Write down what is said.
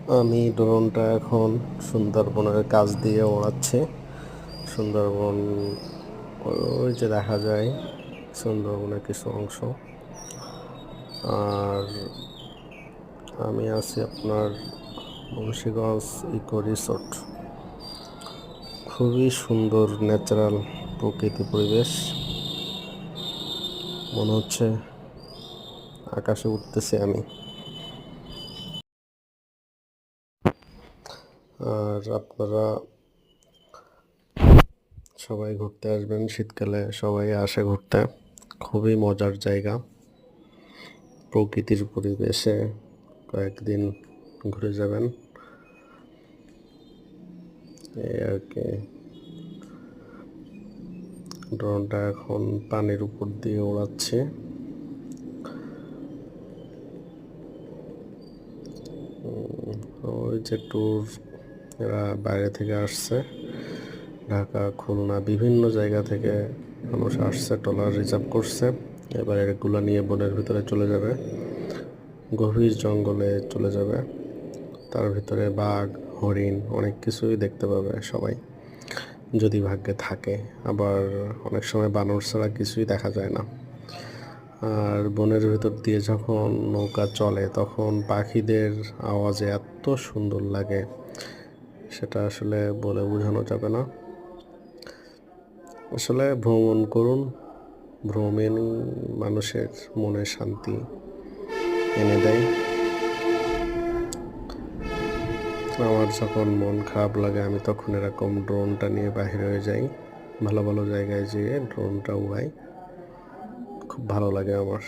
আমি ড্রোনটা এখন সুন্দরবনের কাছ দিয়ে ওড়াচ্ছি। সুন্দরবন ওই যে দেখা যায় সুন্দরবনের কিছু অংশ। আর আমি আছি আপনার মুন্সিগঞ্জ ইকো রিসোর্ট। খুবই সুন্দর ন্যাচারাল প্রকৃতি পরিবেশ, মনে হচ্ছে আকাশে উঠতেছি আমি। আর আপনারা সবাই ঘুরতে আসবেন, শীতকালে সবাই আসে ঘুরতে। খুবই মজার জায়গা, প্রকৃতির পরিবেশে কয়েকদিন ঘুরে যাবেন, এই আর কি। ড্রোনটা এখন পানির উপর দিয়ে ওড়াচ্ছে। ওই যে ট্যুর এরা বাইরে থেকে আসছে, ঢাকা, খুলনা, বিভিন্ন জায়গা থেকে মানুষ আসছে, ট্রলার রিজার্ভ করছে। এবার এগুলো নিয়ে বনের ভিতরে চলে যাবে, গভীর জঙ্গলে চলে যাবে। তার ভিতরে বাঘ, হরিণ, অনেক কিছুই দেখতে পাবে সবাই, যদি ভাগ্যে থাকে। আবার অনেক সময় বানর ছাড়া কিছুই দেখা যায় না। আর বনের ভিতর দিয়ে যখন নৌকা চলে তখন পাখিদের আওয়াজে এত সুন্দর লাগে, সেটা আসলে বলে বোঝানো যাবে না। আসলে ভ্রমণ করুন, ভ্রমণ মানুষের মনে শান্তি এনে দেয়। আমার যখন মন খারাপ লাগে আমি তখন এরকম ড্রোনটা নিয়ে বাইরে হয়ে যাই, ভালো ভালো জায়গায় যেয়ে ড্রোনটা উড়াই, খুব ভালো লাগে আমার।